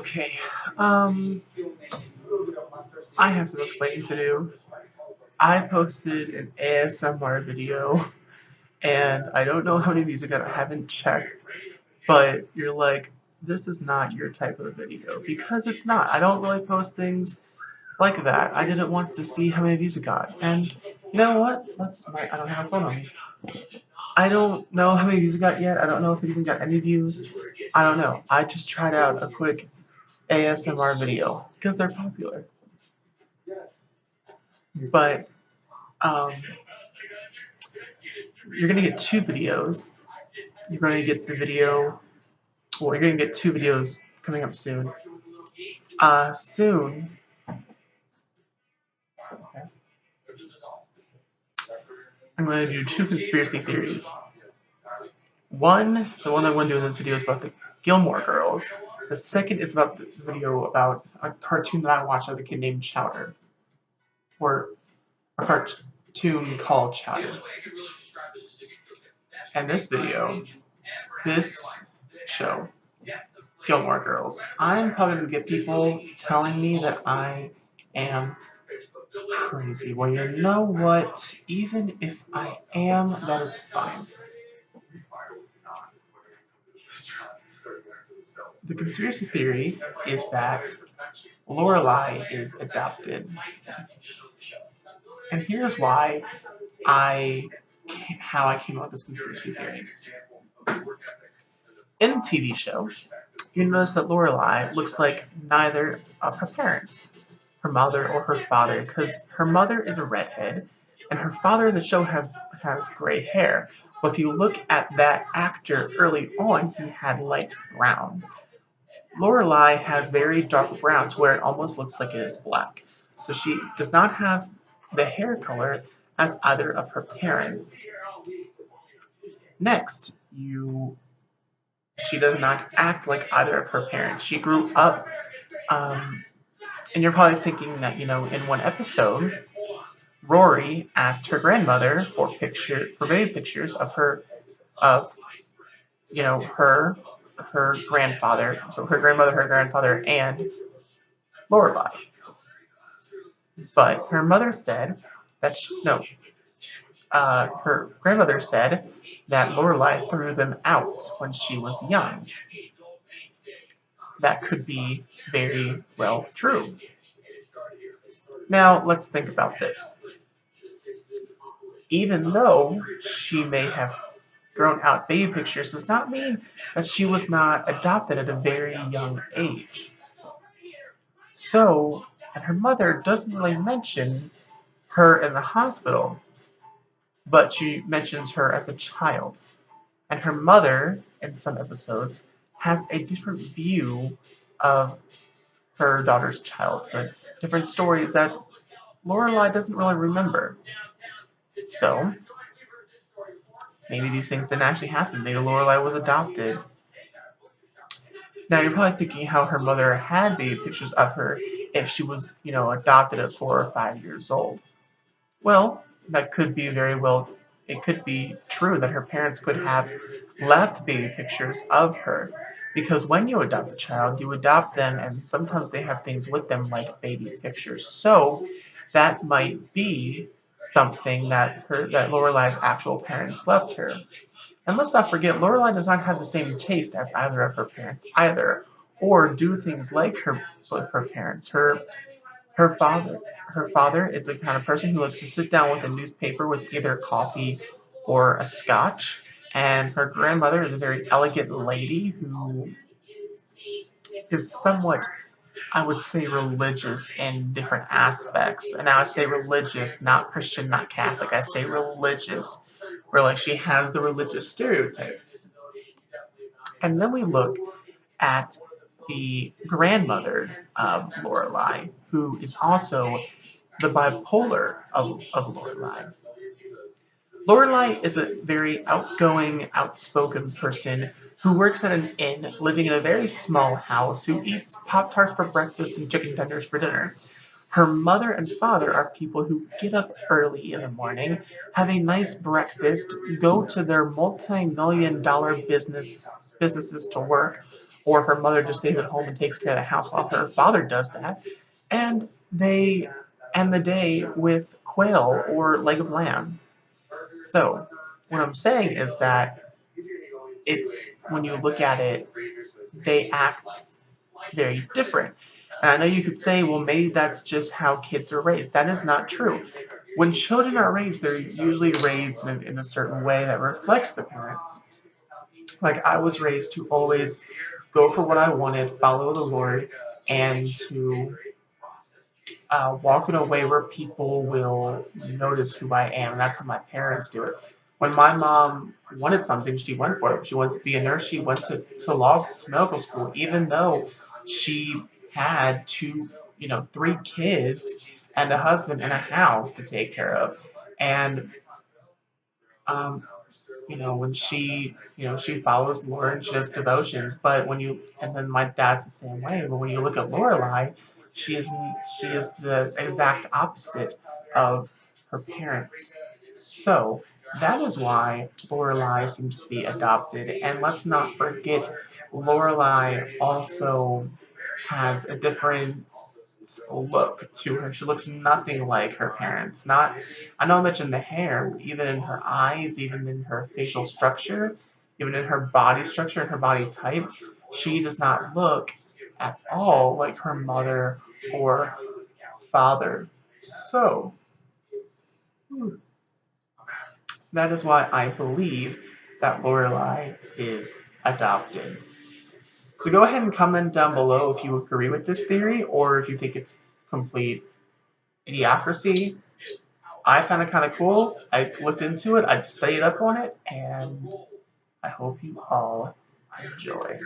Okay, um, I have some explaining to do. I posted an ASMR video, and I don't know how many views it got. I haven't checked, but you're like, this is not your type of video because it's not. I don't really post things like that. I didn't want to see how many views it got, and you know what? I don't have a phone on me. I don't know how many views it got yet. I don't know if it even got any views. I don't know. I just tried out a quick ASMR video because they're popular. But um, you're gonna get two videos. You're gonna get the video. Well, you're gonna get two videos coming up soon. Soon. Okay, I'm gonna do two conspiracy theories. One, the one I want to do in this video is about the Gilmore girls. The second is about the video about a cartoon that I watched as a kid named Chowder, or a cartoon called Chowder. And this video, this show, Gilmore Girls, I'm probably gonna get people telling me that I am crazy. Well, you know what? Even if I am, that is fine. The conspiracy theory is that Lorelai is adopted, and here's why I how I came up with this conspiracy theory. In the TV show, you notice that Lorelai looks like neither of her parents, her mother or her father, because her mother is a redhead, and her father in the show has gray hair. But if you look at that actor early on, he had light brown. Lorelai has very dark brown to where it almost looks like it is black. So she does not have the hair color as either of her parents. Next, you she does not act like either of her parents. She grew up, um, and you're probably thinking that in one episode, Rory asked her grandmother for baby pictures of of her grandfather, so her grandmother, her grandfather, and Lorelai. But her mother said that no, her grandmother said that Lorelai threw them out when she was young. That could be very well true. Now let's think about this. Even though she may have thrown out baby pictures, does not mean that she was not adopted at a very young age. So, and her mother doesn't really mention her in the hospital, but she mentions her as a child. And her mother, in some episodes, has a different view of her daughter's childhood, different stories that Lorelai doesn't really remember. So, maybe these things didn't actually happen. Maybe Lorelai was adopted. Now you're probably thinking how her mother had baby pictures of her if she was, adopted at 4 or 5 years old. Well, that could be very well. It could be true that her parents could have left baby pictures of her, because when you adopt a child, you adopt them, and sometimes they have things with them like baby pictures. So that might be something that Lorelai's actual parents left her. And let's not forget, Lorelai does not have the same taste as either of her parents either, or do things like her parents. Her father her father is the kind of person who likes to sit down with a newspaper with either coffee or a scotch. And her grandmother is a very elegant lady who is somewhat, I would say, religious in different aspects. And now I say religious, not Christian, not Catholic. I say religious, where like she has the religious stereotype. And then we look at the grandmother of Lorelai, who is also the bipolar of Lorelai. Lorelai is a very outgoing, outspoken person who works at an inn, living in a very small house, who eats Pop Tarts for breakfast and chicken tenders for dinner. Her mother and father are people who get up early in the morning, have a nice breakfast, go to their multi-million-dollar businesses to work, or her mother just stays at home and takes care of the house while her father does that, and they end the day with quail or leg of lamb. So, what I'm saying is that it's when you look at it, they act very different. And I know you could say, well, maybe that's just how kids are raised. That is not true. When children are raised, they're usually raised in a certain way that reflects the parents. Like I was raised to always go for what I wanted, follow the Lord, and to walk in a way where people will notice who I am. That's how my parents do it. When my mom wanted something, she went for it. She wanted to be a nurse. She went to medical school, even though she had three kids and a husband and a house to take care of. And um, when she follows the Lord and she does devotions. But and then my dad's the same way. But when you look at Lorelai, she is the exact opposite of her parents. So that is why Lorelai seems to be adopted. And let's not forget, Lorelai also has a different look to her. She looks nothing like her parents. Not, I know I mentioned the hair, but even in her eyes, even in her facial structure, even in her body structure and her body type, she does not look at all like her mother or father. So that is why I believe that Lorelai is adopted. So go ahead and comment down below if you agree with this theory or if you think it's complete idiocracy. I found it kind of cool. I looked into it, I studied up on it, and I hope you all enjoy.